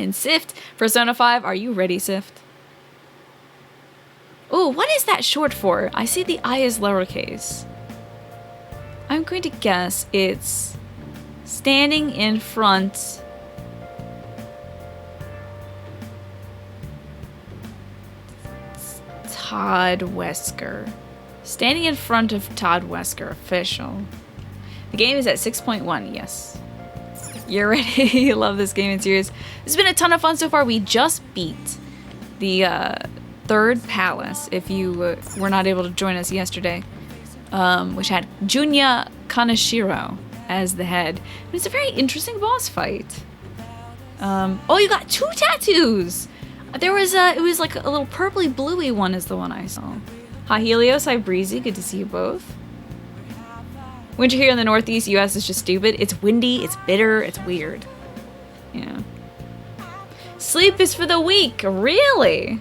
And Sift, Persona 5, are you ready, Sift? Ooh, what is that short for? I see the I is lowercase. I'm going to guess it's standing in front. Todd Wesker. Standing in front of Todd Wesker, official. The game is at 6.1, yes. You're ready? You love this game and series. It's been a ton of fun so far. We just beat the third palace, if you were not able to join us yesterday, which had Junya Kaneshiro as the head. And it's a very interesting boss fight. Oh, you got 2 tattoos! There was it was like a little purpley bluey one is the one I saw. Hi Helios, hi Breezy, good to see you both. Winter here in the Northeast US is just stupid. It's windy, it's bitter, it's weird. Yeah. Sleep is for the weak, really?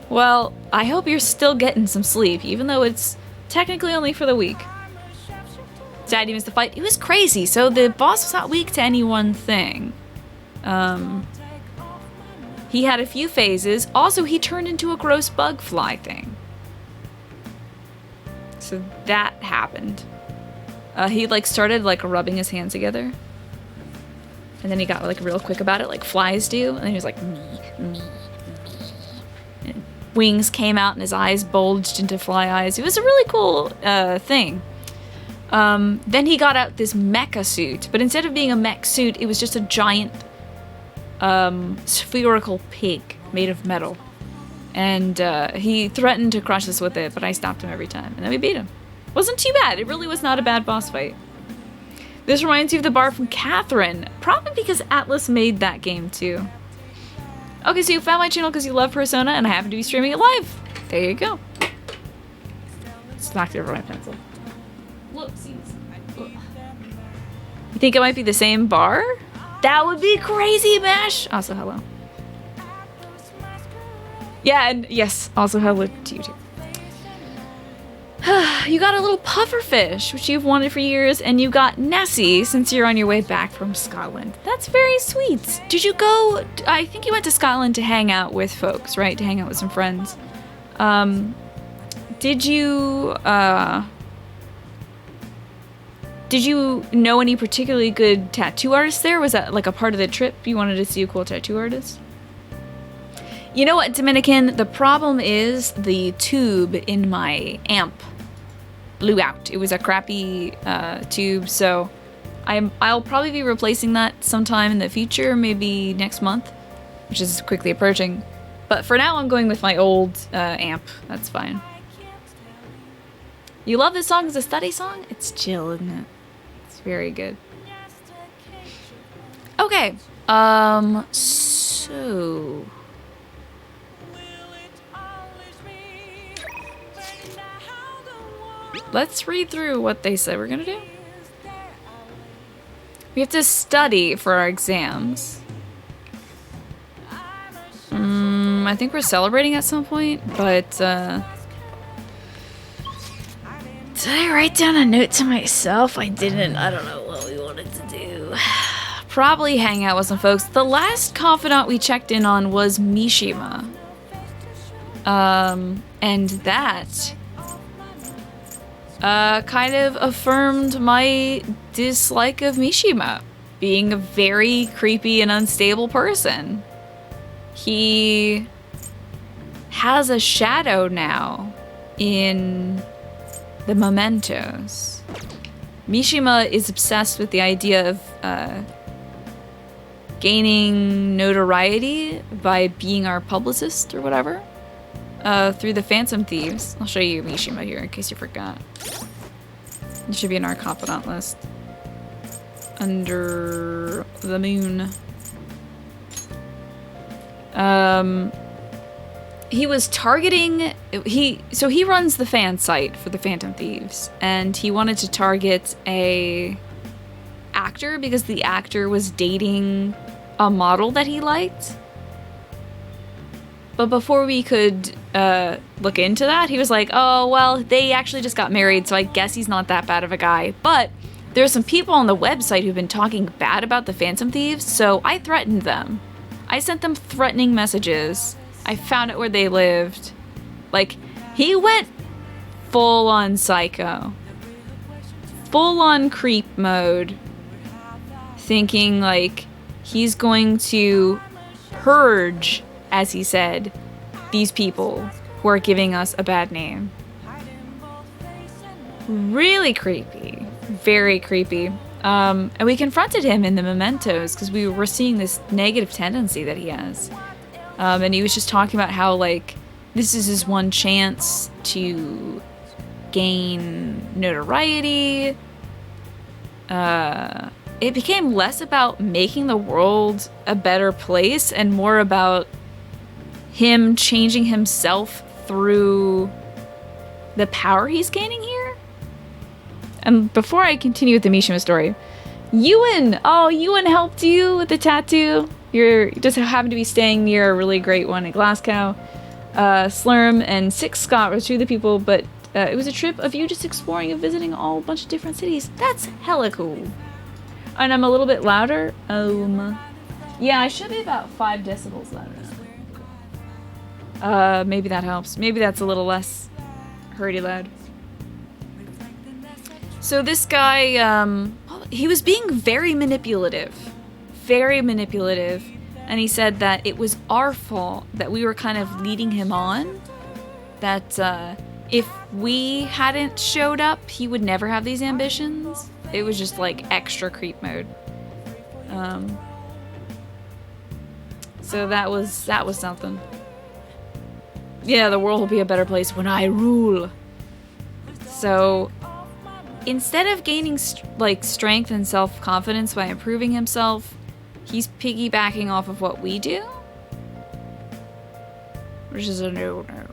Well, I hope you're still getting some sleep, even though it's technically only for the weak. Sad he missed the fight. It was crazy, so the boss was not weak to any one thing. He had a few phases. Also, he turned into a gross bug fly thing. So that happened. He started rubbing his hands together. And then he got real quick about it, like flies do. And then he was like, me. And wings came out and his eyes bulged into fly eyes. It was a really cool thing. Then he got out this mecha suit. But instead of being a mech suit, it was just a giant spherical pig made of metal. And he threatened to crush us with it, but I stopped him every time. And then we beat him. Wasn't too bad. It really was not a bad boss fight. This reminds you of the bar from Catherine. Probably because Atlas made that game too. Okay, so you found my channel because you love Persona and I happen to be streaming it live. There you go. Just knocked over my pencil. Whoopsies. You think it might be the same bar? That would be crazy, Mash! Also, hello. Yeah, and yes, also hello to you too. You got a little pufferfish, which you've wanted for years, and you got Nessie since you're on your way back from Scotland. That's very sweet. Did you go... I think you went to Scotland to hang out with folks, right? To hang out with some friends. Did you know any particularly good tattoo artists there? Was that like a part of the trip? You wanted to see a cool tattoo artist? You know what, Dominican? The problem is the tube in my amp blew out. It was a crappy tube, so I'll probably be replacing that sometime in the future, maybe next month, which is quickly approaching. But for now, I'm going with my old amp. That's fine. You love this song as a study song? It's chill, isn't it? It's very good. Okay. So... let's read through what they said we're gonna do. We have to study for our exams. I think we're celebrating at some point, but did I write down a note to myself? I didn't. I don't know what we wanted to do. Probably hang out with some folks. The last confidant we checked in on was Mishima. And that kind of affirmed my dislike of Mishima being a very creepy and unstable person. He has a shadow now in the mementos. Mishima is obsessed with the idea of gaining notoriety by being our publicist or whatever. Through the Phantom Thieves. I'll show you Mishima here in case you forgot. It should be in our confidant list. Under the moon. He was targeting... So he runs the fan site for the Phantom Thieves. And he wanted to target a actor because the actor was dating a model that he liked. But before we could look into that, he was like, oh, well, they actually just got married, so I guess he's not that bad of a guy. But There are some people on the website who've been talking bad about the Phantom Thieves, so I threatened them. I sent them threatening messages. I found out where they lived. Like, he went full on psycho. Full on creep mode. Thinking, like, he's going to purge, as he said, these people who are giving us a bad name. Really creepy. Very creepy. And we confronted him in the mementos because we were seeing this negative tendency that he has. And he was just talking about how, like, this is his one chance to gain notoriety. It became less about making the world a better place and more about him changing himself through the power he's gaining here. And before I continue with the Mishima story, Ewan! Oh, Ewan helped you with the tattoo. You just happen to be staying near a really great one in Glasgow. Slurm and Six Scott were two of the people, but it was a trip of you just exploring and visiting a bunch of different cities. That's hella cool. And I'm a little bit louder. Yeah, I should be about 5 decibels louder. Maybe that helps. Maybe that's a little less hurdy loud. So this guy, he was being very manipulative. Very manipulative. And he said that it was our fault that we were kind of leading him on. That if we hadn't showed up, he would never have these ambitions. It was just like extra creep mode. So that was something. Yeah, the world will be a better place when I rule. So instead of gaining strength and self-confidence by improving himself, he's piggybacking off of what we do, which is a no-no.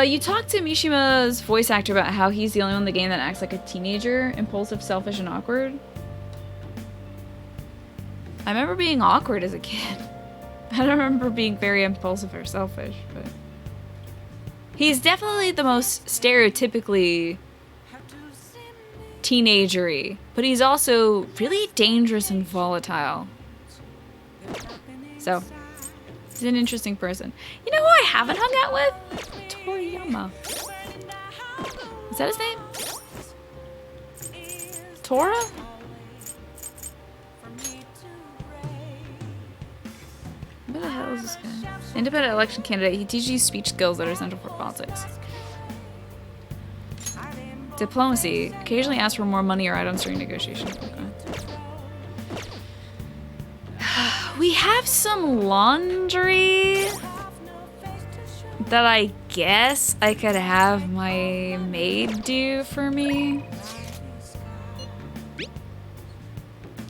You talked to Mishima's voice actor about how he's the only one in the game that acts like a teenager, impulsive, selfish, and awkward. I remember being awkward as a kid. I don't remember being very impulsive or selfish, but he's definitely the most stereotypically teenagery, but he's also really dangerous and volatile. So, he's an interesting person. You know who I haven't hung out with? Toriyama. Is that his name? Tora? Who the hell is this guy? Independent election candidate. He teaches you speech skills that are essential for politics. Diplomacy. Occasionally ask for more money or items during negotiations. Okay. We have some laundry that I guess I could have my maid do for me.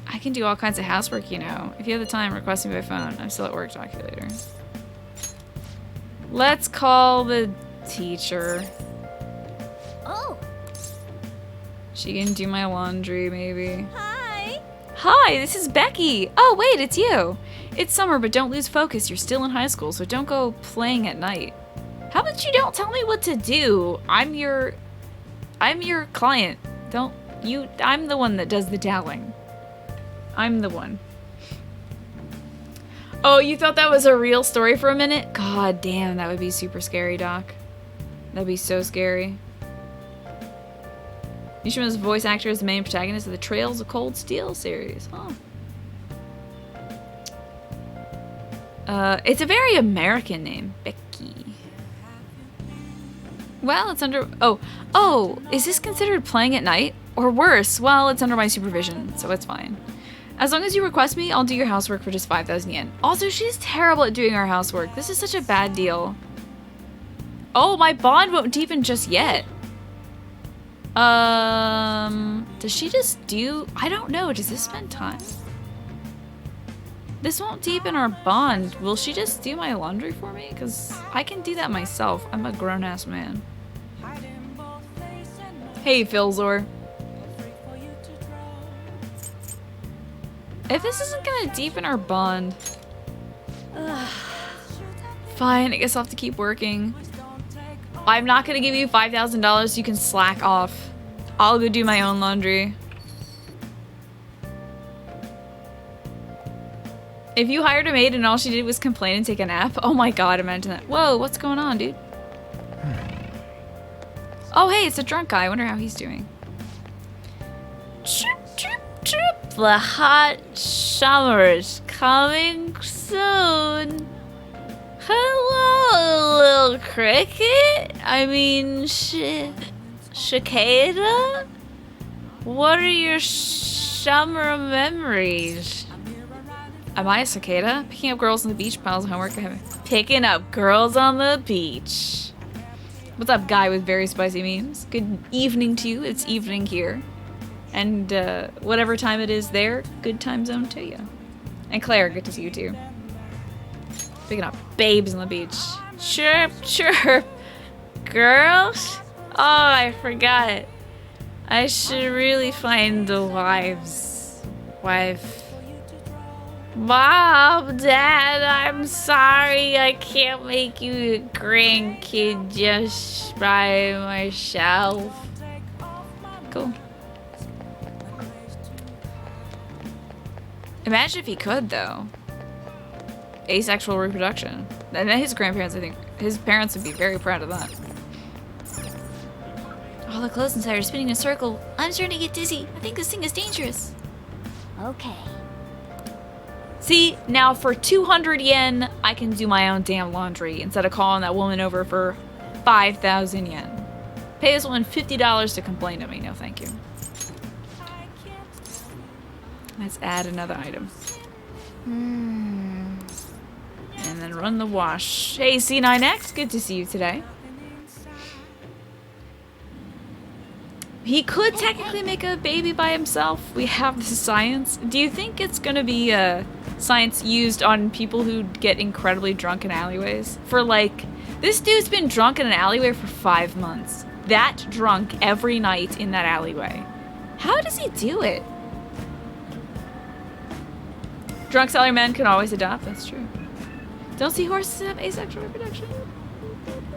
I can do all kinds of housework, you know. If you have the time, request me by phone. I'm still at work. Talk to you later. Let's call the teacher. Oh. She can do my laundry, maybe. Hi. Hi, this is Becky. Oh, wait, it's you. It's summer, but don't lose focus. You're still in high school, so don't go playing at night. How about you don't tell me what to do? I'm your client. I'm the one that does the telling. I'm the one. Oh, you thought that was a real story for a minute? God damn, that would be super scary, Doc. That'd be so scary. Mishima's voice actor is the main protagonist of the Trails of Cold Steel series. Huh. It's a very American name. Becky. Well, it's under... Oh, is this considered playing at night? Or worse, well, it's under my supervision, so it's fine. As long as you request me, I'll do your housework for just 5,000 yen. Also, she's terrible at doing our housework. This is such a bad deal. Oh, my bond won't deepen just yet. Does she just do... I don't know. Does this spend time? This won't deepen our bond. Will she just do my laundry for me? Because I can do that myself. I'm a grown-ass man. Hey, Philzor. If this isn't gonna deepen our bond... Fine, I guess I'll have to keep working. I'm not gonna give you $5,000 so you can slack off. I'll go do my own laundry. If you hired a maid and all she did was complain and take a nap, oh my god, imagine that. Whoa, what's going on, dude? Oh, hey, it's a drunk guy. I wonder how he's doing. Chirp, chirp, chirp. The hot summer's coming soon. Hello, little cricket. I mean, cicada? What are your summer memories? Am I a cicada? Picking up girls on the beach, piles of homework. Picking up girls on the beach. What's up, guy with very spicy memes? Good evening to you. It's evening here. And whatever time it is there, good time zone to you. And Claire, good to see you too. Picking up babes on the beach. Chirp, chirp. Girls? Oh, I forgot. I should really find the wife. Mom, Dad, I'm sorry I can't make you a grandkid just by myself. Cool. Imagine if he could, though. Asexual reproduction. And then his grandparents, I think, his parents would be very proud of that. All the clothes inside are spinning in a circle. I'm starting to get dizzy. I think this thing is dangerous. Okay. See, now for 200 yen, I can do my own damn laundry instead of calling that woman over for 5,000 yen. Pay this woman $50 to complain to me. No, thank you. Let's add another item. And then run the wash. Hey, C9X, good to see you today. He could technically make a baby by himself. We have the science. Do you think it's gonna be science used on people who get incredibly drunk in alleyways? For like, this dude's been drunk in an alleyway for 5 months. That drunk every night in that alleyway. How does he do it? Drunk cellar men can always adopt, that's true. Don't seahorses have asexual reproduction?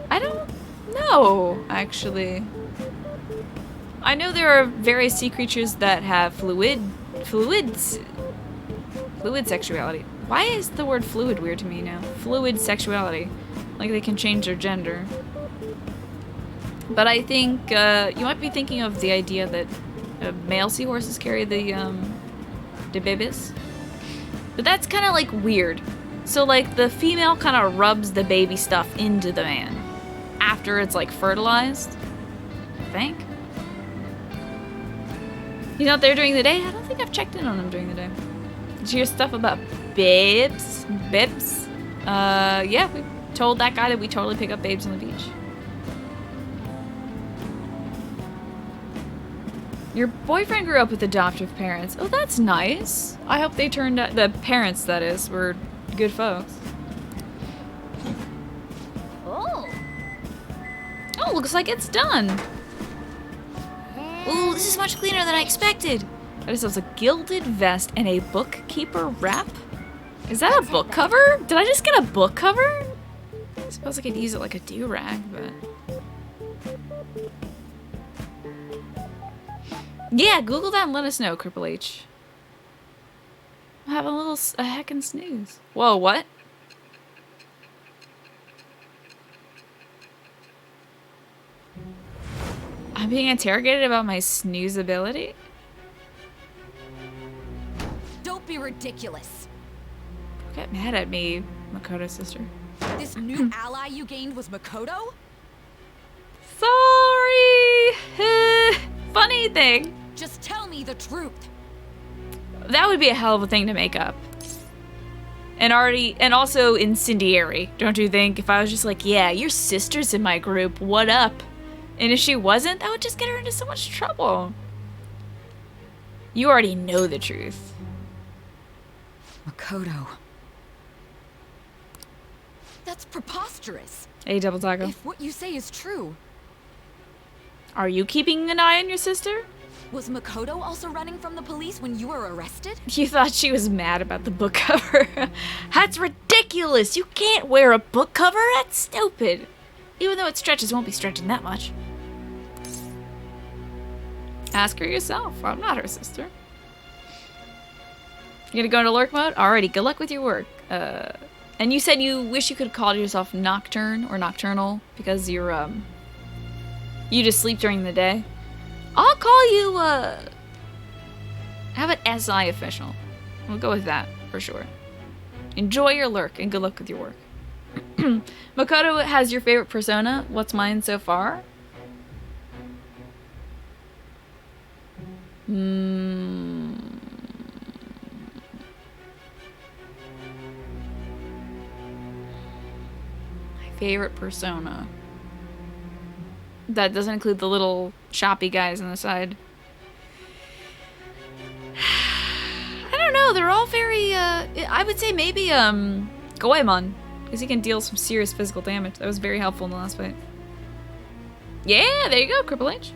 I don't know, actually. I know there are various sea creatures that have fluid sexuality. Why is the word fluid weird to me now? Fluid sexuality. Like they can change their gender. But I think you might be thinking of the idea that male seahorses carry the babies. But that's kind of like weird. So like the female kind of rubs the baby stuff into the man after it's like fertilized, I think. He's not there during the day? I don't think I've checked in on him during the day. Did you hear stuff about babes? Bibs? Yeah, we told that guy that we totally pick up babes on the beach. Your boyfriend grew up with adoptive parents. Oh, that's nice. I hope they turned out, the parents, that is, were good folks. Oh. Oh, looks like it's done. Ooh, this is much cleaner than I expected. Got ourselves a gilded vest and a bookkeeper wrap. Is that a book cover? Did I just get a book cover? I suppose I could use it like a do-rag, but... Yeah, Google that and let us know, Cripple H. I'm having a heckin' snooze. Whoa, what? I'm being interrogated about my snooze ability? Don't be ridiculous. Don't get mad at me, Makoto's sister. This new ally you gained was Makoto? Sorry! Funny thing. Just tell me the truth. That would be a hell of a thing to make up. And also incendiary, don't you think? If I was just like, yeah, your sister's in my group, what up? And if she wasn't, that would just get her into so much trouble. You already know the truth. Makoto. That's preposterous. Hey, Double Taco. If what you say is true. Are you keeping an eye on your sister? Was Makoto also running from the police when you were arrested? You thought she was mad about the book cover. That's ridiculous. You can't wear a book cover. That's stupid. Even though it stretches, it won't be stretching that much. Ask her yourself. I'm not her sister. You gonna go into lurk mode? Alrighty, good luck with your work. And you said you wish you could call yourself Nocturne or Nocturnal because you're, you just sleep during the day. I'll call you, how about SI official? We'll go with that, for sure. Enjoy your lurk, and good luck with your work. Makoto has your favorite persona. What's mine so far? My favorite persona. That doesn't include the little choppy guys on the side. I don't know, they're all very, I would say maybe, Goemon. Because he can deal some serious physical damage. That was very helpful in the last fight. Yeah, there you go, Cripple H.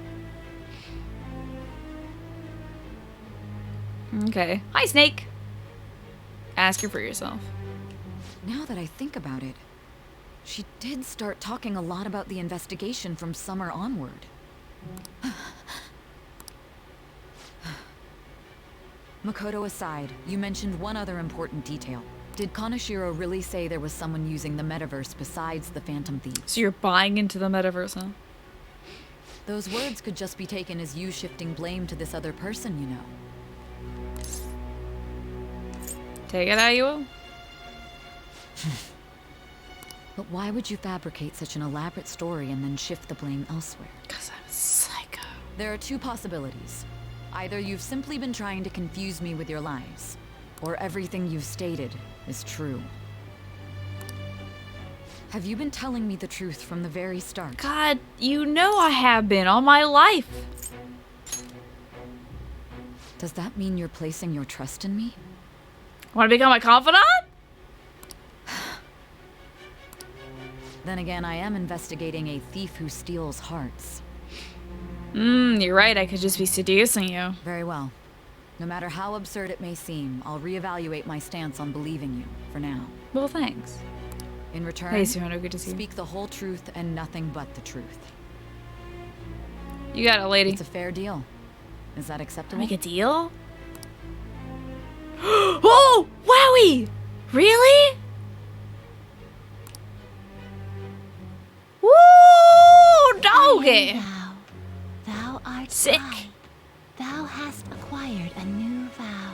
Okay. Hi, Snake. Ask her for yourself. Now that I think about it, she did start talking a lot about the investigation from summer onward. Makoto aside, you mentioned one other important detail. Did Kaneshiro really say there was someone using the metaverse besides the Phantom Thieves? So you're buying into the metaverse, huh? Those words could just be taken as you shifting blame to this other person, you know. Take it how you will. But why would you fabricate such an elaborate story and then shift the blame elsewhere? Because I'm a psycho. There are two possibilities. Either you've simply been trying to confuse me with your lies, or everything you've stated is true. Have you been telling me the truth from the very start? God, you know I have been all my life. Does that mean you're placing your trust in me? Want to become a confidant? Then again, I am investigating a thief who steals hearts. You're right. I could just be seducing you. Very well. No matter how absurd it may seem, I'll reevaluate my stance on believing you, for now. Well, thanks. In return, Hey, Suhono, good to see you. speak the whole truth and nothing but the truth. You got it, lady. It's a fair deal. Is that acceptable? Make a deal? Oh, wowie! Really? Woo, doggy! Thou art Sick. I. Thou hast acquired a new vow.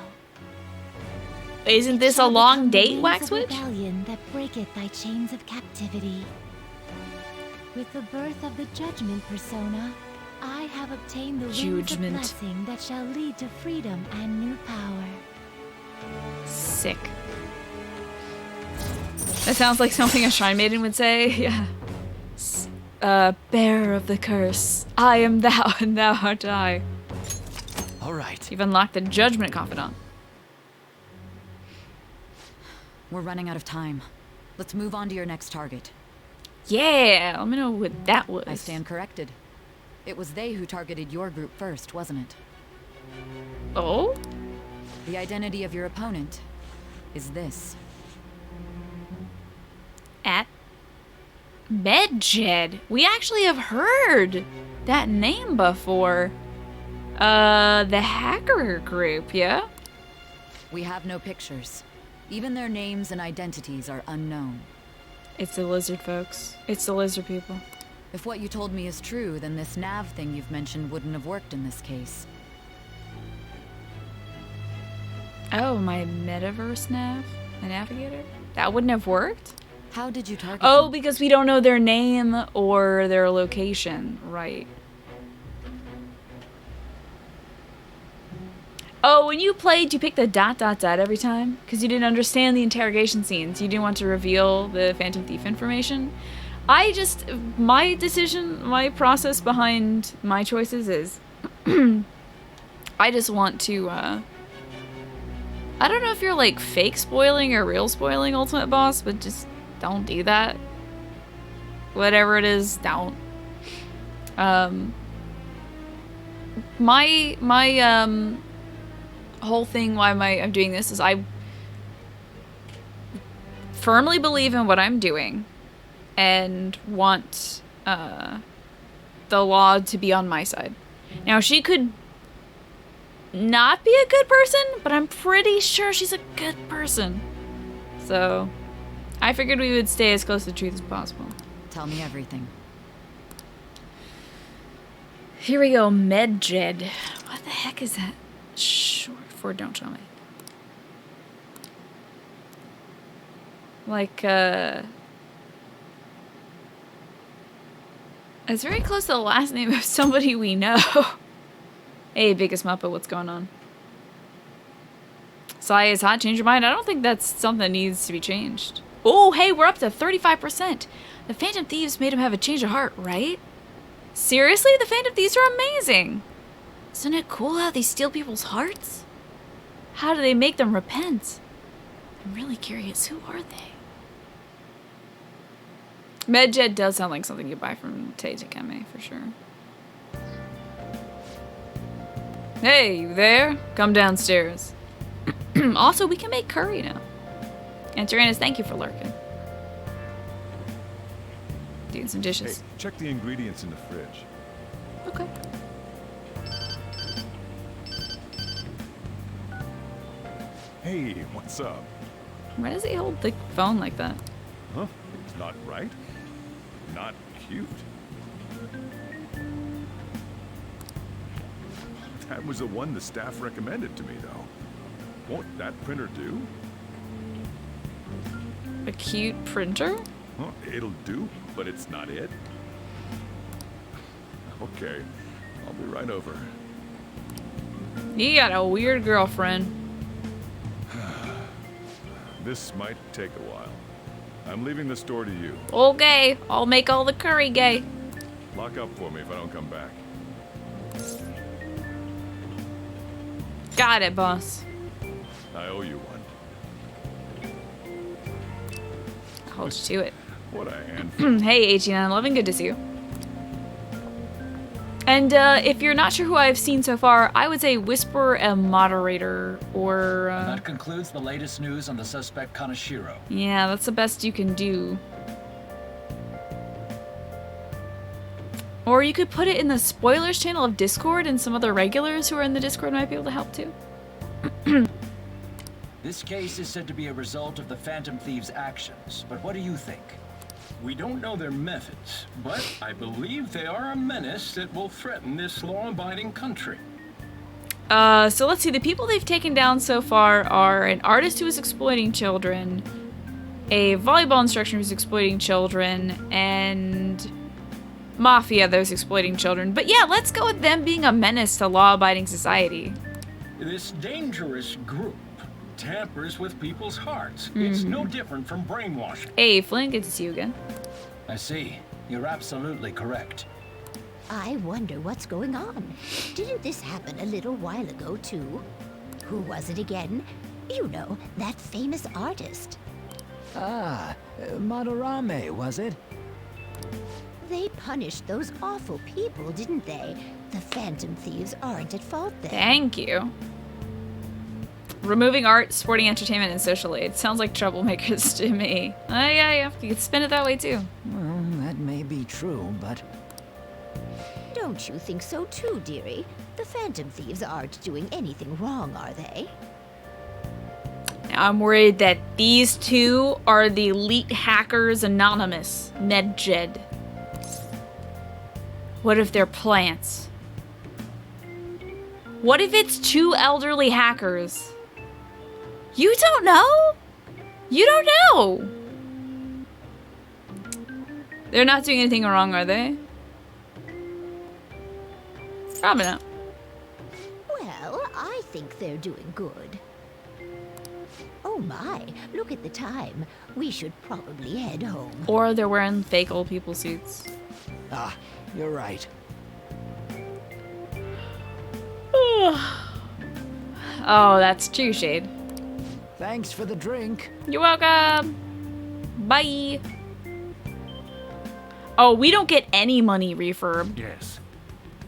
Isn't this a Shall long become the date, wings of Waxwitch? rebellion that breaketh thy chains of captivity. With the birth of the judgment persona, I have obtained the wings Judgment. of blessing that shall lead to freedom and new power. Sick. That sounds like something a Shrine Maiden would say. Yeah. Bearer of the curse. I am thou, and thou art I. All right. You've unlocked the Judgment Confidant. We're running out of time. Let's move on to your next target. Yeah, let me know what that was. I stand corrected. It was they who targeted your group first, wasn't it? Oh? The identity of your opponent is this. At Medjed. We actually have heard that name before. The hacker group, yeah? We have no pictures. Even their names and identities are unknown. It's the lizard folks. It's the lizard people. If what you told me is true, then this nav thing you've mentioned wouldn't have worked in this case. Oh, my metaverse nav? My navigator? That wouldn't have worked? How did you target Oh, them? because we don't know their name or their location. Right. Oh, when you played, you picked the ... every time? Because you didn't understand the interrogation scenes. You didn't want to reveal the Phantom Thief information. My decision, my process behind my choices is... I just want to, I don't know if you're, like, fake spoiling or real spoiling Ultimate Boss, but just don't do that. Whatever it is, don't. My whole thing why I'm doing this is I firmly believe in what I'm doing and want the law to be on my side. Now, she could not be a good person, but I'm pretty sure she's a good person. So, I figured we would stay as close to the truth as possible. Tell me everything. Here we go, Medjed. What the heck is that short for? Don't tell me. Like, it's very close to the last name of somebody we know. Hey, Biggest Muppet, what's going on? Sai is hot, change your mind. I don't think that's something that needs to be changed. Oh, hey, we're up to 35%. The Phantom Thieves made him have a change of heart, right? Seriously? The Phantom Thieves are amazing. Isn't it cool how they steal people's hearts? How do they make them repent? I'm really curious. Who are they? Medjed does sound like something you buy from Teitakeme, for sure. Hey, you there? Come downstairs. Also, we can make curry now. And Tyrannus, thank you for lurking. Doing some dishes. Hey, check the ingredients in the fridge. Okay. Hey, what's up? Why does he hold the phone like that? Huh? It's not right? Not cute? That was the one the staff recommended to me, though. Won't that printer do? A cute printer? Huh? It'll do, but it's not it. Okay, I'll be right over. You got a weird girlfriend. This might take a while. I'm leaving the store to you. Okay, I'll make all the curry gay. Lock up for me if I don't come back. Got it, boss. I owe you one. Hold you to it. What a handful. Hey, 8911, good to see you. And if you're not sure who I've seen so far, I would say Whisper a moderator, or... And that concludes the latest news on the suspect Kaneshiro. Yeah, that's the best you can do. Or you could put it in the spoilers channel of Discord, and some other regulars who are in the Discord might be able to help too. This case is said to be a result of the Phantom Thieves' actions, but what do you think? We don't know their methods, but I believe they are a menace that will threaten this law-abiding country. So let's see, the people they've taken down so far are an artist who is exploiting children, a volleyball instructor who's exploiting children, and mafia that was exploiting children. But yeah, let's go with them being a menace to law-abiding society. This dangerous group tampers with people's hearts. It's no different from brainwashing. Hey, Flynn, good to see you again. I see. You're absolutely correct. I wonder what's going on. Didn't this happen a little while ago, too? Who was it again? You know, that famous artist. Ah, Madarame, was it? They punished those awful people, didn't they? The Phantom Thieves aren't at fault there. Thank you. Removing art, sporting entertainment, and social aid. Sounds like troublemakers to me. Yeah, you could spin it that way too. Well, that may be true, but... Don't you think so too, dearie? The Phantom Thieves aren't doing anything wrong, are they? Now I'm worried that these two are the Elite Hackers Anonymous, Medjed. What if they're plants? What if it's two elderly hackers? You don't know? You don't know. They're not doing anything wrong, are they? Probably not. Well, I think they're doing good. Oh my, look at the time. We should probably head home. Or they're wearing fake old people suits. Ah, you're right. Oh, that's true, Shade. Thanks for the drink. You're welcome. Bye. Oh, we don't get any money, Refurb. Yes.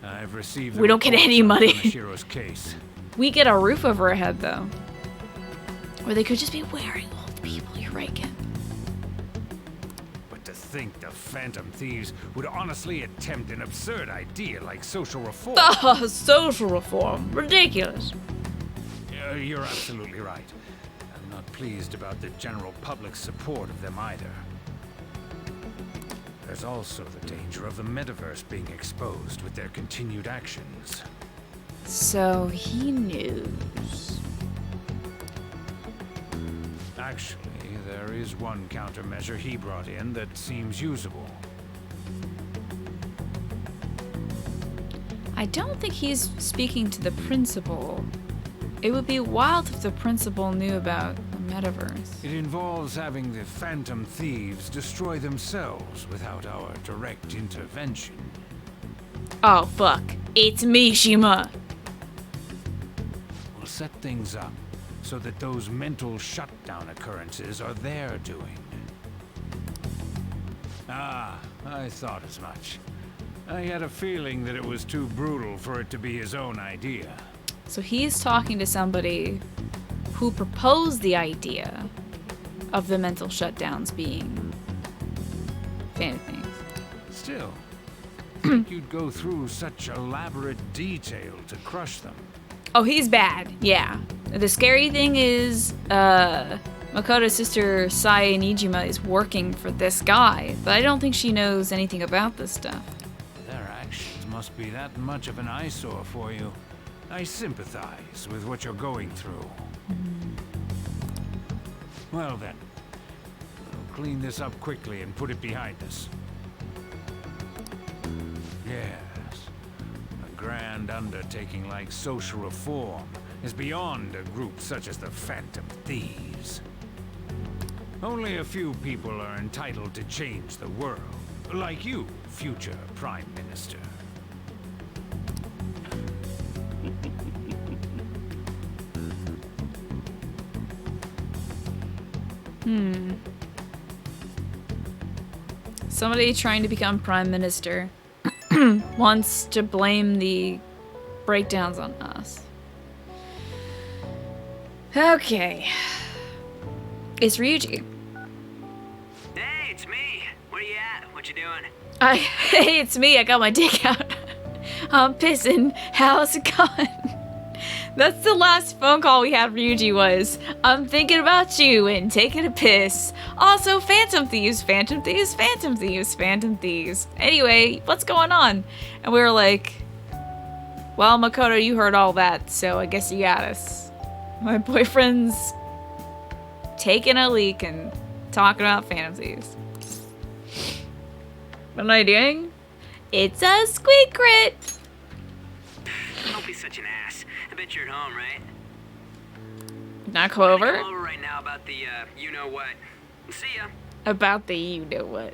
I've received We don't get any money. Shiro's case. We get a roof over our head, though. Or they could just be wearing old people. You're right, Ken. But to think the Phantom Thieves would honestly attempt an absurd idea like social reform. Oh, social reform. Ridiculous. You're absolutely right. I'm not pleased about the general public's support of them either. There's also the danger of the metaverse being exposed with their continued actions. So he knows. Actually, there is one countermeasure he brought in that seems usable. I don't think he's speaking to the principal. It would be wild if the principal knew about the metaverse. It involves having the Phantom Thieves destroy themselves without our direct intervention. Oh, fuck. It's Mishima. We'll set things up so that those mental shutdown occurrences are their doing. Ah, I thought as much. I had a feeling that it was too brutal for it to be his own idea. So he's talking to somebody who proposed the idea of the mental shutdowns being Phantom Thieves. Still, I think you'd go through such elaborate detail to crush them. Oh, he's bad. Yeah. The scary thing is, Makoto's sister Sae Nijima is working for this guy, but I don't think she knows anything about this stuff. Their actions must be that much of an eyesore for you. I sympathize with what you're going through. Well then, we'll clean this up quickly and put it behind us. Yes, a grand undertaking like social reform is beyond a group such as the Phantom Thieves. Only a few people are entitled to change the world, like you, future Prime Minister. Somebody trying to become Prime Minister wants to blame the breakdowns on us. Okay. It's Ryuji. Hey, it's me. Where you at? What you doing? Hey, it's me. I got my dick out. I'm pissing. How's it going? That's the last phone call we had. Ryuji was, I'm thinking about you and taking a piss. Also, Phantom Thieves, Phantom Thieves, Phantom Thieves, Phantom Thieves. Anyway, what's going on? And we were like, well, Makoto, you heard all that, so I guess you got us. My boyfriend's taking a leak and talking about Phantom Thieves. What am I doing? It's a squeak crit. Don't be such an ass. I bet you're at home, right? Not Clover? Come over right now about the, you-know-what. See ya. About the you-know-what.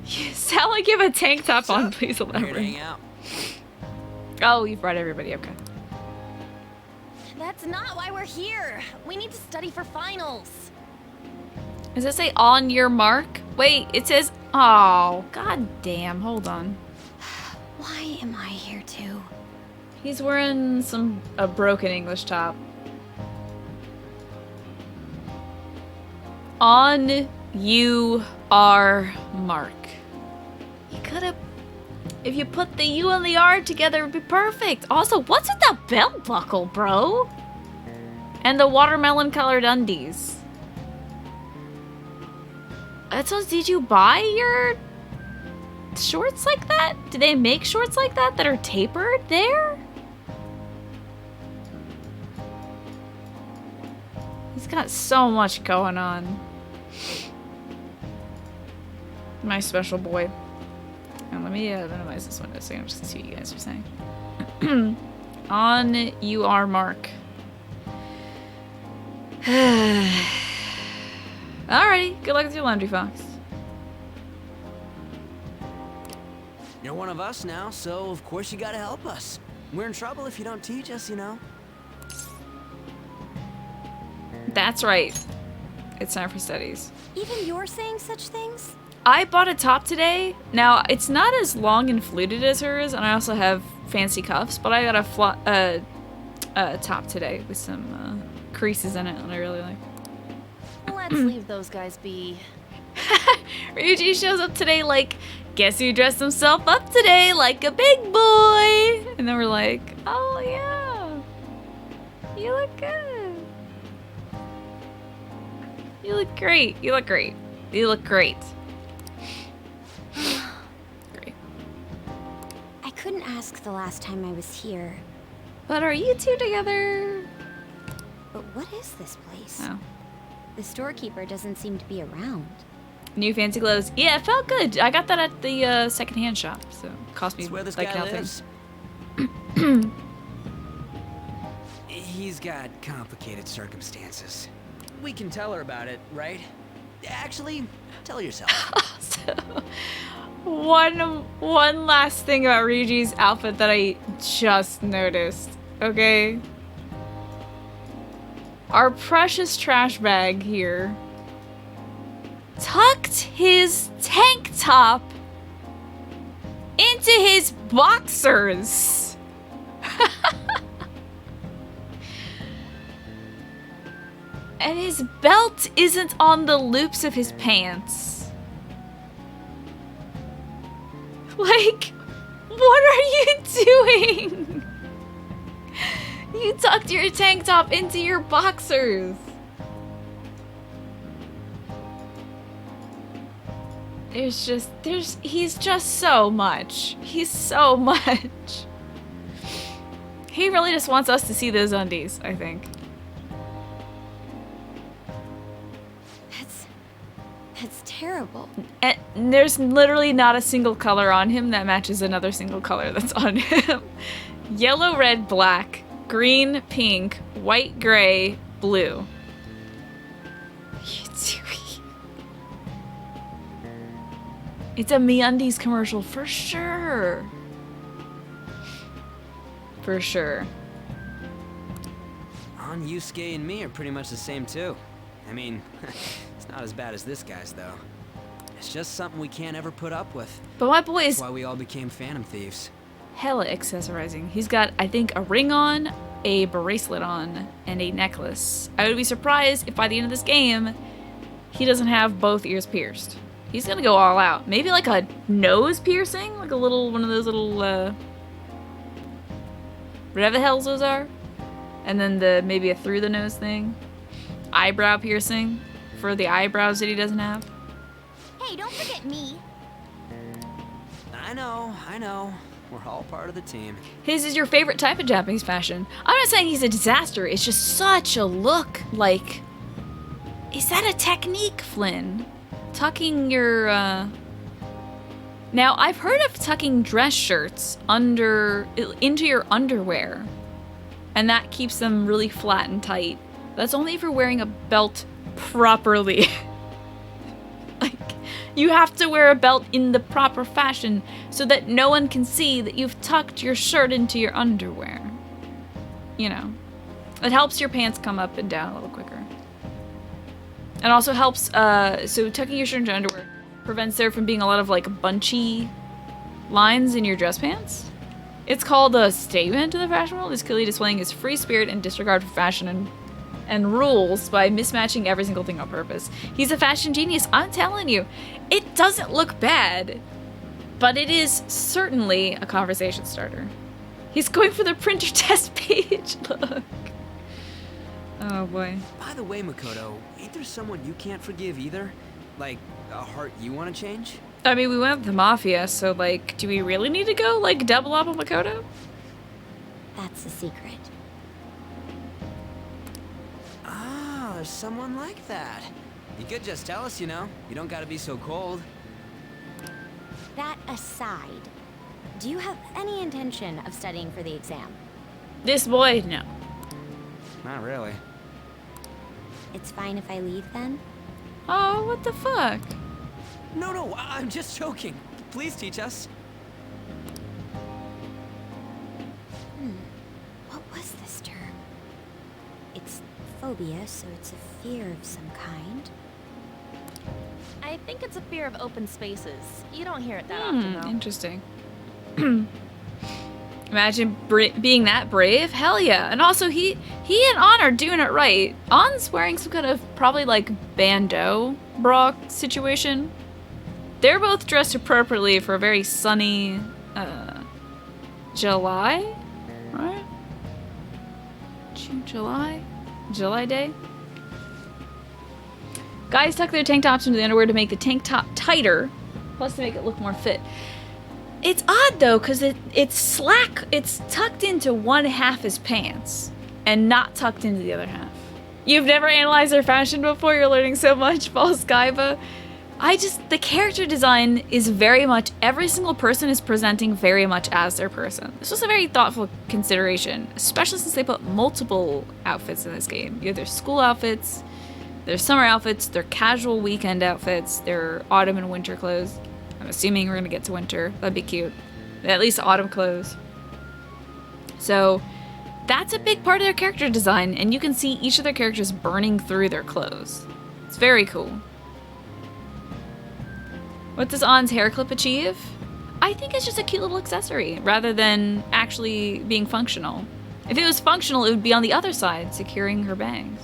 You sound like you have a tank top on, please Here to hang elaborate. out. Oh, you've brought everybody, okay. That's not why we're here. We need to study for finals. Does it say on your mark? Wait, it says, oh, god damn, hold on. Why am I here too? He's wearing a broken English top. On you are mark. You could have, if you put the U and the R together, it'd be perfect. Also, what's with that belt buckle, bro? And the watermelon colored undies. Did you buy your shorts like that? Do they make shorts like that are tapered there? He's got so much going on. My special boy. And let me minimize this window so I can just see what you guys are saying. On you are mark. Alrighty, good luck with your laundry, Fox. You're one of us now, so of course you gotta help us. We're in trouble if you don't teach us, you know. That's right. It's time for studies. Even you're saying such things? I bought a top today. Now, it's not as long and fluted as hers, and I also have fancy cuffs, but I got a top today with some creases in it, and I really like. Let's leave those guys be. Ryuji shows up today like, guess who dressed himself up today like a big boy? And then we're like, oh yeah, you look good. You look great. You look great. You look great. Great. I couldn't ask the last time I was here. But are you two together? But what is this place? Oh. The storekeeper doesn't seem to be around. New fancy clothes. Yeah, it felt good. I got that at the secondhand shop, so it cost me That's where this like guy nothing. lives. He's got complicated circumstances. We can tell her about it, right? Actually, tell her yourself. So, one last thing about Ryuji's outfit that I just noticed, okay? Our precious trash bag here tucked his tank top into his boxers. And his belt isn't on the loops of his pants. Like, what are you doing? You tucked your tank top into your boxers. He's just so much. He's so much. He really just wants us to see those undies, I think. That's terrible. And there's literally not a single color on him that matches another single color that's on him. Yellow, red, black, green, pink, white, gray, blue. It's a MeUndies commercial for sure. For sure. On Yusuke and me are pretty much the same too. I mean, it's not as bad as this guy's though. It's just something we can't ever put up with. But my boy is That's why we all became Phantom Thieves. hella accessorizing. He's got, I think, a ring on, a bracelet on, and a necklace. I would be surprised if by the end of this game, he doesn't have both ears pierced. He's gonna go all out. Maybe like a nose piercing? Like a little, one of those little, whatever the hells those are. And then maybe a through the nose thing. Eyebrow piercing for the eyebrows that he doesn't have. Hey, don't forget me. I know. We're all part of the team. His is your favorite type of Japanese fashion. I'm not saying he's a disaster. It's just such a look. Like, is that a technique, Flynn? Tucking your, Now, I've heard of tucking dress shirts into your underwear. And that keeps them really flat and tight. That's only if you're wearing a belt properly. Like, you have to wear a belt in the proper fashion so that no one can see that you've tucked your shirt into your underwear. You know. It helps your pants come up and down a little quicker. And also helps, so tucking your shirt into underwear prevents there from being a lot of, like, bunchy lines in your dress pants. It's called a statement to the fashion world. Is clearly displaying his free spirit and disregard for fashion and rules by mismatching every single thing on purpose. He's a fashion genius, I'm telling you. It doesn't look bad, but it is certainly a conversation starter. He's going for the printer test page, look. Oh boy. By the way, Makoto, ain't there someone you can't forgive either? Like, a heart you want to change? I mean, we went with the Mafia, so, like, do we really need to go, like, double up on Makoto? That's the secret. Ah, there's someone like that. You could just tell us, you know. You don't gotta be so cold. That aside, do you have any intention of studying for the exam? This boy, no. Not really. It's fine if I leave then? Oh, what the fuck? No, I'm just joking. Please teach us. What was this term? It's phobia, so it's a fear of some kind. I think it's a fear of open spaces. You don't hear it that often, though. Interesting. Imagine being that brave. Hell yeah. And also, he and On are doing it right. On's wearing some kind of probably like bandeau bra situation. They're both dressed appropriately for a very sunny July, right? July day. Guys tuck their tank tops into the underwear to make the tank top tighter, plus to make it look more fit. It's odd though, because it's slack. It's tucked into one half his pants and not tucked into the other half. You've never analyzed their fashion before? You're learning so much, False Kaiba. The character design is very much, every single person is presenting very much as their person. This was a very thoughtful consideration, especially since they put multiple outfits in this game. You have their school outfits, their summer outfits, their casual weekend outfits, their autumn and winter clothes. I'm assuming we're gonna get to winter. That'd be cute. At least autumn clothes. So that's a big part of their character design, and you can see each of their characters burning through their clothes. It's very cool. What does Ann's hair clip achieve? I think it's just a cute little accessory, rather than actually being functional. If it was functional, it would be on the other side, securing her bangs.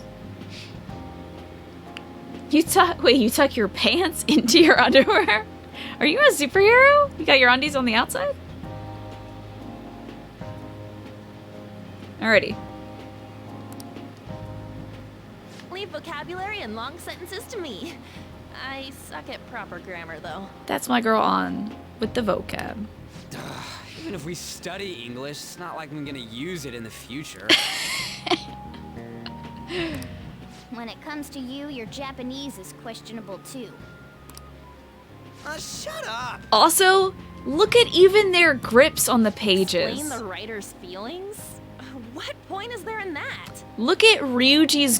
You tuck your pants into your underwear? Are you a superhero? You got your undies on the outside? Alrighty. Leave vocabulary and long sentences to me. I suck at proper grammar, though. That's my girl Ann with the vocab. Even if we study English, it's not like I'm gonna use it in the future. When it comes to you, your Japanese is questionable too. Shut up! Also, look at even their grips on the pages. Explain the writer's feelings? What point is there in that? Look at Ryuji's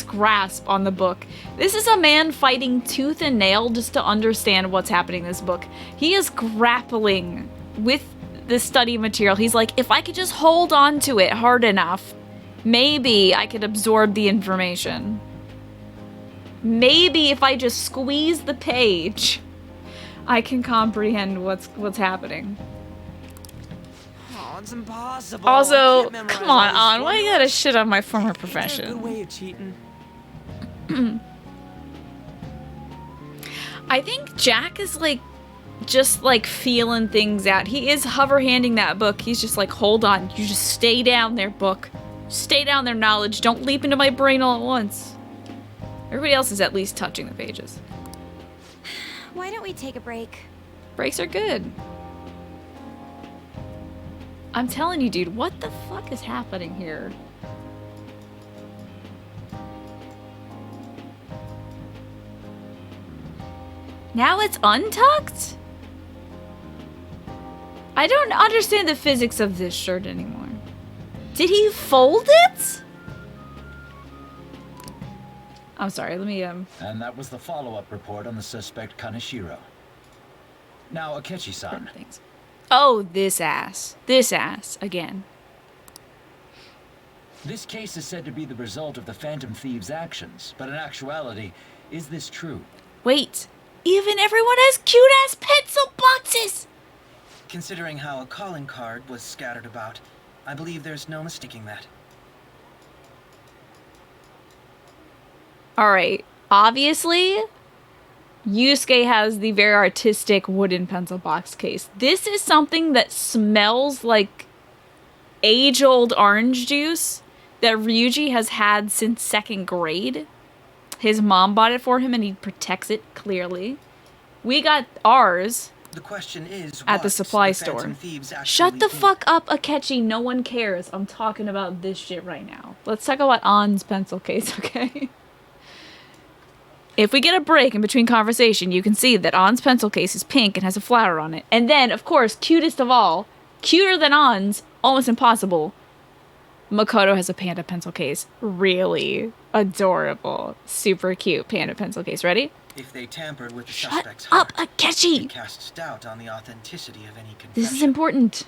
grasp on the book. This is a man fighting tooth and nail just to understand what's happening in this book. He is grappling with the study material. He's like, if I could just hold on to it hard enough, maybe I could absorb the information. Maybe if I just squeeze the page, I can comprehend what's happening. Oh, it's impossible. Also, come on, Ann, why you gotta shit on my former profession? Is there a good way of cheating? I think Jack is just feeling things out. He is hover-handing that book. He's just like, hold on, you just stay down there, book. Stay down there, knowledge. Don't leap into my brain all at once. Everybody else is at least touching the pages. Why don't we take a break? Breaks are good. I'm telling you, dude, what the fuck is happening here? Now it's untucked? I don't understand the physics of this shirt anymore. Did he fold it? I'm sorry, let me, And that was the follow-up report on the suspect Kaneshiro. Now, Akechi-san. Oh, this ass. This ass, again. This case is said to be the result of the Phantom Thieves' actions, but in actuality, is this true? Wait, even everyone has cute-ass pencil boxes! Considering how a calling card was scattered about, I believe there's no mistaking that. Alright, obviously, Yusuke has the very artistic wooden pencil box case. This is something that smells like age-old orange juice that Ryuji has had since 2nd grade. His mom bought it for him and he protects it, clearly. We got ours The question is, at the supply the store. Phantom Thieves Shut actually the did. fuck up, Akechi. No one cares. I'm talking about this shit right now. Let's talk about Ann's pencil case, okay? If we get a break in between conversation, you can see that Ann's pencil case is pink and has a flower on it. And then, of course, cutest of all, cuter than Ann's, almost impossible, Makoto has a panda pencil case. Really adorable. Super cute panda pencil case. Ready? If they tampered with the Shut suspect's up, heart, Akechi! it casts doubt on the authenticity of any confession. This is important.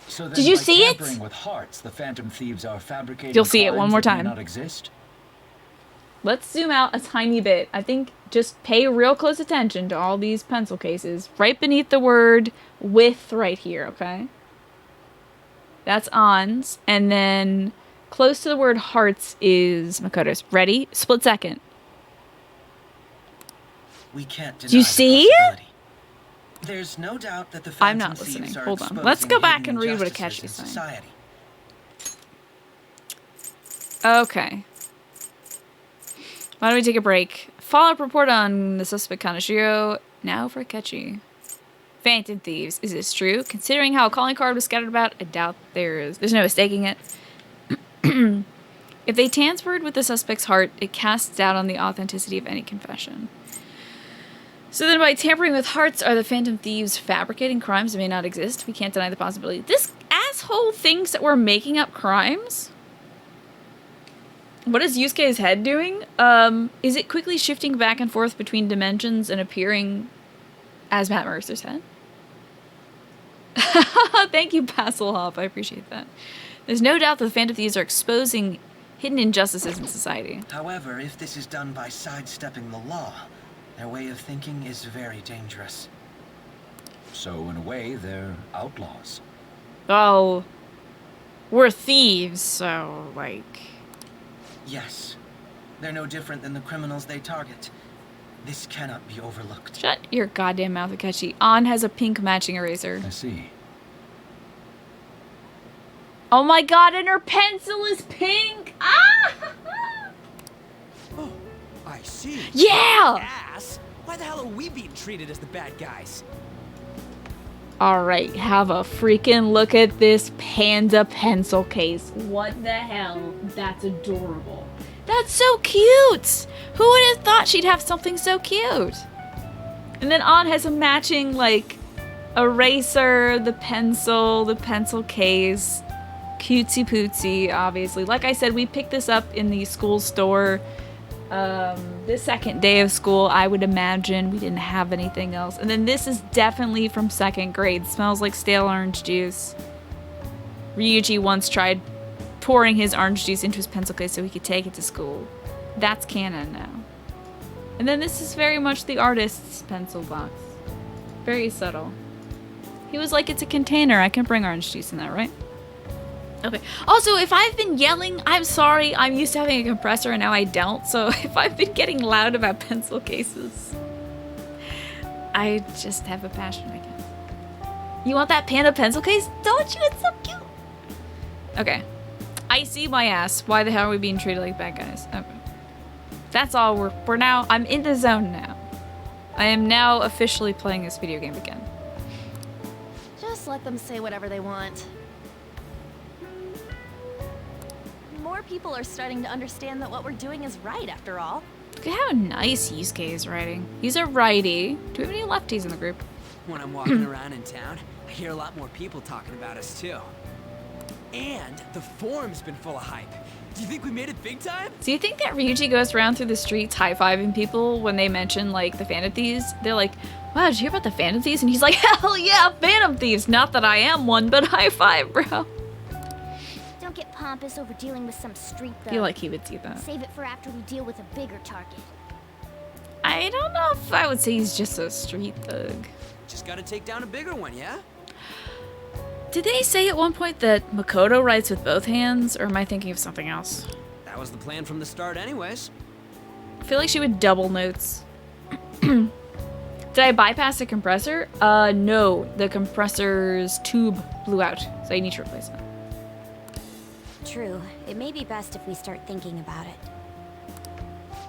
So then, Did you by see it? tampering with hearts, the Phantom Thieves are fabricating You'll see it one crimes more that may time. not exist? Let's zoom out a tiny bit. I think just pay real close attention to all these pencil cases. Right beneath the word with right here, okay? That's Ann's. And then close to the word hearts is Makoto's. Ready? Split second. we can't deny Do you the see? possibility. There's no doubt that the I'm Phantom not listening. Thieves are Hold on. Let's exposing go back hidden and read what injustices Akechi's in saying. society. Okay. Why don't we take a break? Follow-up report on the suspect Kaneshiro. Now for Akechi. Phantom Thieves. Is this true? Considering how a calling card was scattered about, I doubt there's no mistaking it. If they tampered with the suspect's heart, it casts doubt on the authenticity of any confession. So then by tampering with hearts, are the Phantom Thieves fabricating crimes that may not exist? We can't deny the possibility. This asshole thinks that we're making up crimes? What is Yusuke's head doing? Is it quickly shifting back and forth between dimensions and appearing as Matt Mercer's head? Thank you, Hasselhoff. I appreciate that. There's no doubt that the Phantom Thieves are exposing hidden injustices in society. However, if this is done by sidestepping the law, their way of thinking is very dangerous. So, in a way, they're outlaws. Oh, we're thieves, so, like... Yes. They're no different than the criminals they target. This cannot be overlooked. Shut your goddamn mouth, Akechi. An has a pink matching eraser. I see. Oh my god, and her pencil is pink! Ah! Oh, I see. Yeah! Ass. Why the hell are we being treated as the bad guys? Alright, have a freaking look at this panda pencil case. What the hell? That's adorable. That's so cute! Who would have thought she'd have something so cute? And then An has a matching, like, eraser, the pencil case. Cutesy pootsy, obviously. Like I said, we picked this up in the school store the second day of school. I would imagine we didn't have anything else. And then this is definitely from second grade. Smells like stale orange juice. Ryuji once tried pouring his orange juice into his pencil case so he could take it to school. That's canon now. And then this is very much the artist's pencil box. Very subtle. He was like, it's a container. I can bring orange juice in that, right? Okay. Also, if I've been yelling, I'm sorry. I'm used to having a compressor and now I don't. So if I've been getting loud about pencil cases, I just have a passion, I guess. You want that panda pencil case? Don't you? It's so cute. Okay. I see my ass. Why the hell are we being treated like bad guys? Okay. That's all. We're now. I'm in the zone now. I am now officially playing this video game again. Just let them say whatever they want. More people are starting to understand that what we're doing is right, after all. Look at how nice Yusuke is writing. He's a righty. Do we have any lefties in the group? When I'm walking around in town, I hear a lot more people talking about us too. And the forum's been full of hype. Do you think we made it big time? Do you think that Ryuji goes around through the streets high-fiving people when they mention, like, the Phantom Thieves? They're like, wow, did you hear about the Phantom Thieves? And he's like, hell yeah, Phantom Thieves! Not that I am one, but high five, bro. Don't get pompous over dealing with some street thug. I feel like he would do that. Save it for after we deal with a bigger target. I don't know if I would say he's just a street thug. Just gotta take down a bigger one, yeah? Did they say at one point that Makoto writes with both hands, or am I thinking of something else? That was the plan from the start anyways. I feel like she would double notes. Did I bypass the compressor? No. The compressor's tube blew out, so I need to replace it. True. It may be best if we start thinking about it.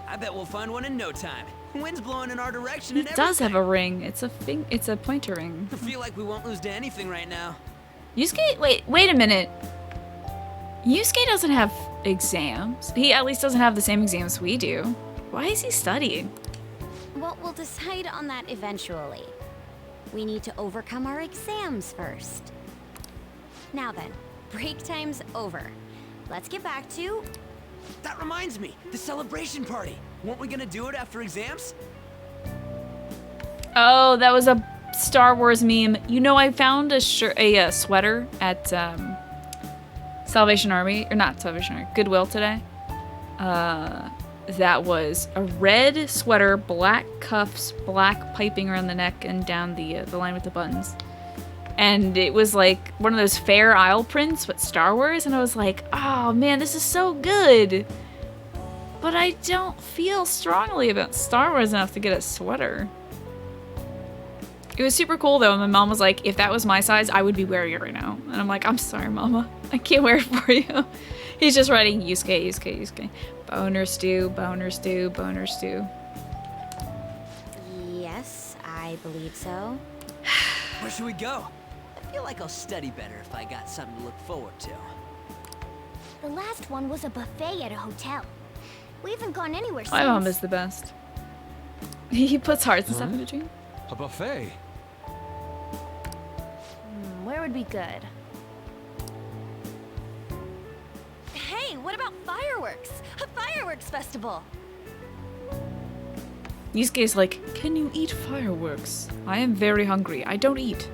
I bet we'll find one in no time. Wind's blowing in our direction He and everything. does have a ring. It's a pointer ring. I feel like we won't lose to anything right now. Yusuke, wait a minute. Yusuke doesn't have exams. He at least doesn't have the same exams we do. Why is he studying? Well, we'll decide on that eventually. We need to overcome our exams first. Now then, break time's over. Let's get back to... That reminds me, the celebration party. Weren't we gonna do it after exams? Oh, that was a Star Wars meme. You know, I found a sweater at Salvation Army, or not Salvation Army, Goodwill today. That was a red sweater, black cuffs, black piping around the neck and down the line with the buttons. And it was like one of those Fair Isle prints, but Star Wars. And I was like, oh man, this is so good. But I don't feel strongly about Star Wars enough to get a sweater. It was super cool though, and my mom was like, if that was my size, I would be wearing it right now. And I'm like, I'm sorry, Mama. I can't wear it for you. He's just writing Yusuke, Yusuke, Yusuke. Boner stew, boner stew, boner stew. Yes, I believe so. Where should we go? I feel like I'll study better if I got something to look forward to. The last one was a buffet at a hotel. We haven't gone anywhere since. My mom is the best. He puts hearts and stuff in between. A buffet? Where would be good? Hey, what about fireworks? A fireworks festival! Yusuke's like, can you eat fireworks? I am very hungry. I don't eat.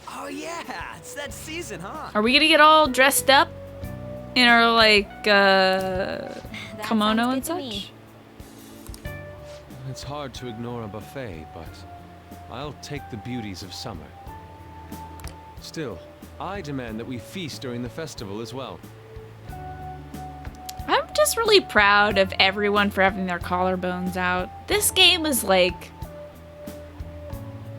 Oh yeah, it's that season, huh? Are we gonna get all dressed up in our like kimono and such? It's hard to ignore a buffet, but I'll take the beauties of summer. Still, I demand that we feast during the festival as well. I'm just really proud of everyone for having their collarbones out. This game is like...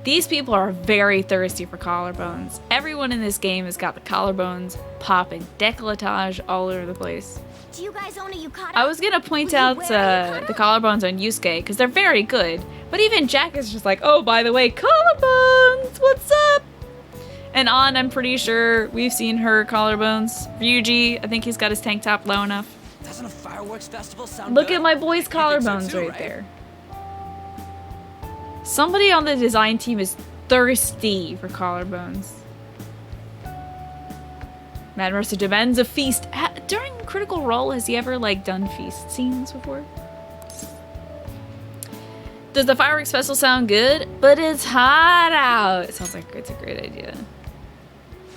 These people are very thirsty for collarbones. Everyone in this game has got the collarbones popping. Décolletage all over the place. Do you guys own a yukata? I was gonna point out the collarbones on Yusuke, because they're very good. But even Jack is just like, oh, by the way, collarbones! What's up? And An, I'm pretty sure we've seen her collarbones. Ryuji, I think he's got his tank top low enough. Doesn't a fireworks festival sound Look good? at my boy's collarbones too, right right? there. Somebody on the design team is thirsty for collarbones. Mad Mercer demands a feast. During Critical Role, has he ever like done feast scenes before? Does the fireworks festival sound good? But it's hot out. It sounds like it's a great idea.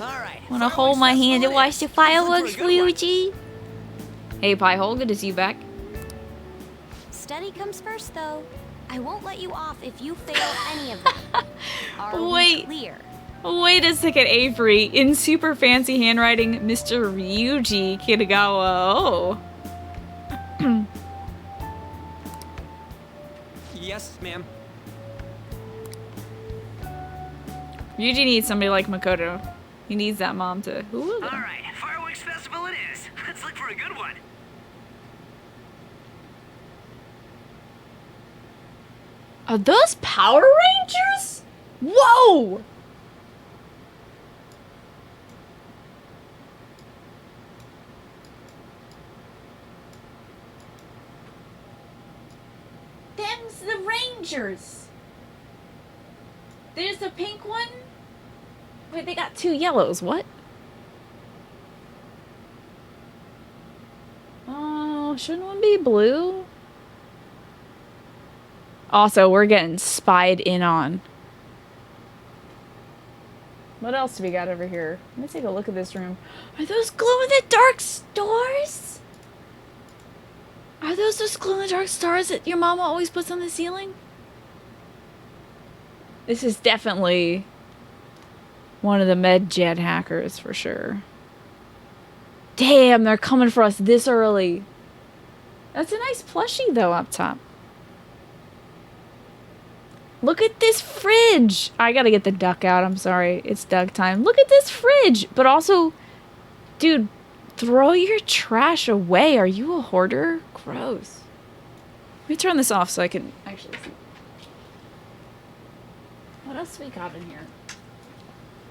All right. Wanna hold my hand and watch the fireworks, Ryuji? Hey, Piehole, good to see you back. Study comes first, though. I won't let you off if you fail any of them. Are we Wait. clear? Wait a second, Avery. In super fancy handwriting, Mr. Ryuji Kitagawa. Oh. Yes, ma'am. Ryuji needs somebody like Makoto. He needs that mom to... Who is it? All right, fireworks festival it is. Let's look for a good one. Are those Power Rangers? Whoa! Them's the Rangers. There's a pink one. Wait, they got two yellows. What? Oh, shouldn't one be blue? Also, we're getting spied in on. What else do we got over here? Let me take a look at this room. Are those glow-in-the-dark stars? Are those glow-in-the-dark stars that your mama always puts on the ceiling? This is definitely one of the MedJet hackers for sure. Damn, they're coming for us this early. That's a nice plushie though up top. Look at this fridge. I gotta get the duck out. I'm sorry. It's duck time. Look at this fridge. But also, dude, throw your trash away. Are you a hoarder? Gross. Let me turn this off so I can actually see. What else we got in here?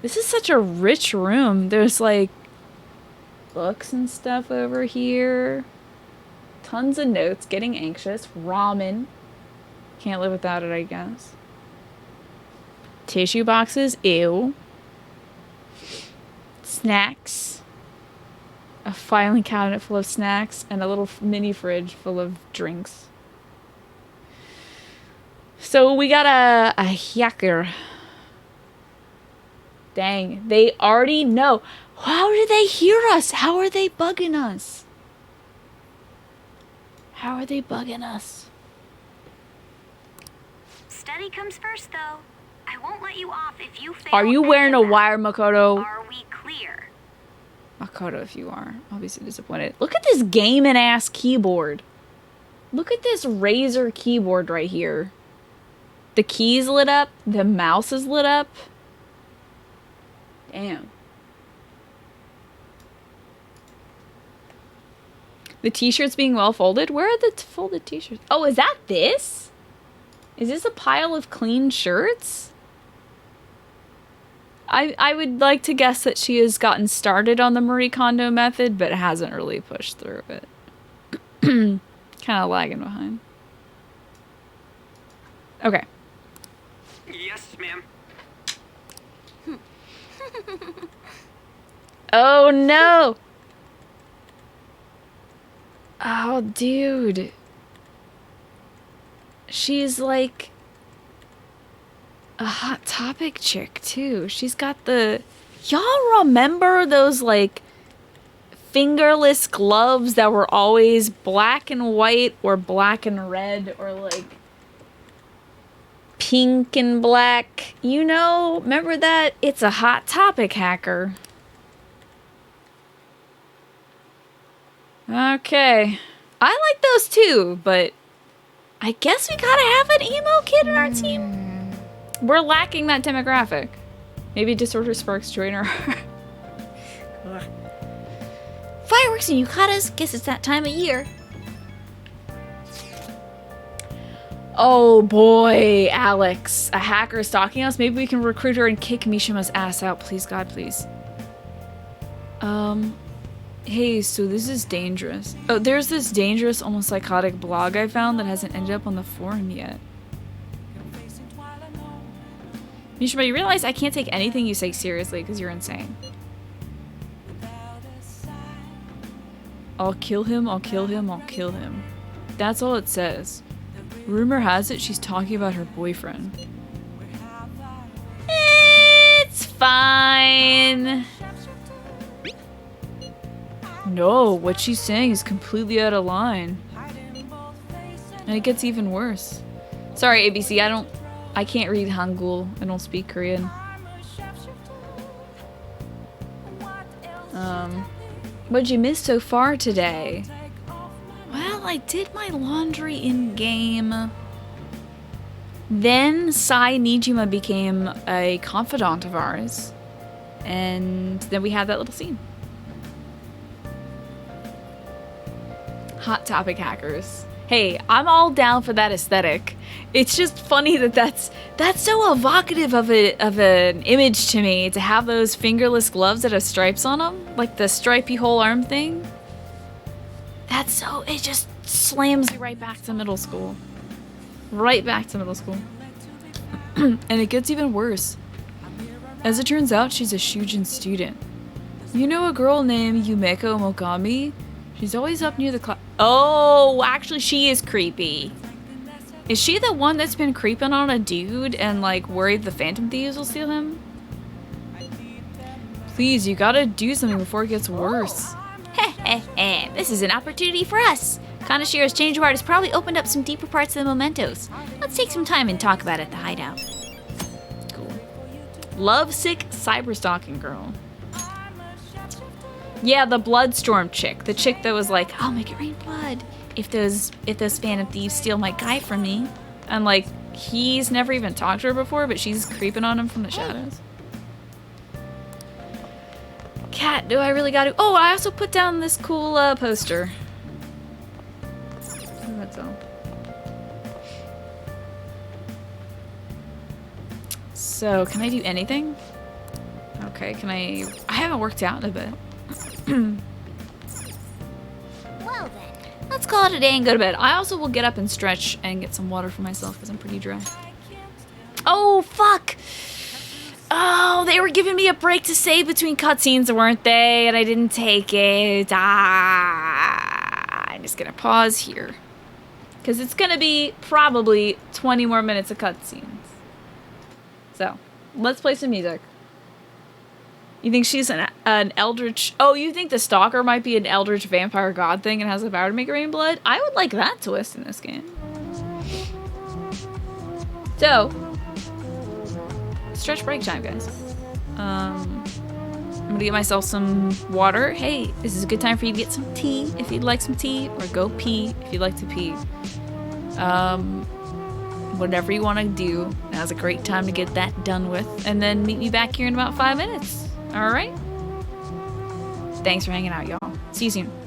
This is such a rich room. There's like books and stuff over here. Tons of notes. Getting anxious. Ramen. Can't live without it, I guess. Tissue boxes. Ew. Snacks. A filing cabinet full of snacks. And a little mini fridge full of drinks. So we got a hacker. Dang. They already know. How did they hear us? How are they bugging us? How are they bugging us? Study comes first, though. I won't let you off if you fail. Are you wearing a wire, Makoto? Are we clear? Makoto, if you are. I'll be so disappointed. Look at this gaming ass keyboard. Look at this Razer keyboard right here. The keys lit up. The mouse is lit up. Damn. The t-shirts being well folded? Where are the folded t-shirts? Oh, is that this? Is this a pile of clean shirts? I would like to guess that she has gotten started on the Marie Kondo method, but hasn't really pushed through it. Kind of lagging behind. Okay. Yes, ma'am. Oh no! Oh, dude. She's like a Hot Topic chick too. She's got the... Y'all remember those like fingerless gloves that were always black and white or black and red or like pink and black? You know, remember that? It's a Hot Topic hacker. Okay. I like those too, but I guess we gotta have an emo kid in our team. We're lacking that demographic. Maybe Disorder Sparks join her. Fireworks and yucatas. Guess it's that time of year. Oh boy, Alex. A hacker is stalking us. Maybe we can recruit her and kick Mishima's ass out. Please, God, please. Hey, so this is dangerous. Oh, there's this dangerous, almost psychotic blog I found that hasn't ended up on the forum yet. Mishima, you realize I can't take anything you say seriously because you're insane. I'll kill him, I'll kill him, I'll kill him. That's all it says. Rumor has it she's talking about her boyfriend. It's fine. No, what she's saying is completely out of line. And it gets even worse. Sorry, ABC, I can't read Hangul. I don't speak Korean. What'd you miss so far today? Well, I did my laundry in-game. Then Sai Nijima became a confidant of ours. And then we had that little scene. Hot Topic hackers. Hey, I'm all down for that aesthetic. It's just funny that that's so evocative of an image to me, to have those fingerless gloves that have stripes on them, like the stripy whole arm thing. That's so, it just slams you right back to middle school. Right back to middle school. And it gets even worse. As it turns out, she's a Shujin student. You know a girl named Yumeko Mogami? She's always up near the class. Oh, actually, she is creepy. Is she the one that's been creeping on a dude and, like, worried the Phantom Thieves will steal him? Please, you gotta do something before it gets worse. Heh. This is an opportunity for us. Kanashiro's change of heart has probably opened up some deeper parts of the mementos. Let's take some time and talk about it at the hideout. Cool. Lovesick cyberstalking girl. Yeah, the Bloodstorm chick. The chick that was like, I'll make it rain blood if those Phantom Thieves steal my guy from me. And like, he's never even talked to her before, but she's creeping on him from the shadows. Cat, do I really gotta... Oh, I also put down this cool poster. That's all. So, can I do anything? Okay, can I haven't worked out in a bit. Well then. Let's call it a day and go to bed. I also will get up and stretch and get some water for myself because I'm pretty dry. Oh, fuck! Oh, they were giving me a break to save between cutscenes, weren't they? And I didn't take it. I'm just gonna pause here. Because it's gonna be probably 20 more minutes of cutscenes. So, let's play some music. You think she's an eldritch... Oh, you think the Stalker might be an eldritch vampire god thing and has the power to make it rain blood? I would like that twist in this game. So, stretch break time, guys. I'm gonna get myself some water. Hey, this is a good time for you to get some tea if you'd like some tea, or go pee if you'd like to pee. Whatever you want to do. Now's a great time to get that done with. And then meet me back here in about 5 minutes. Alright? Thanks for hanging out, y'all. See you soon.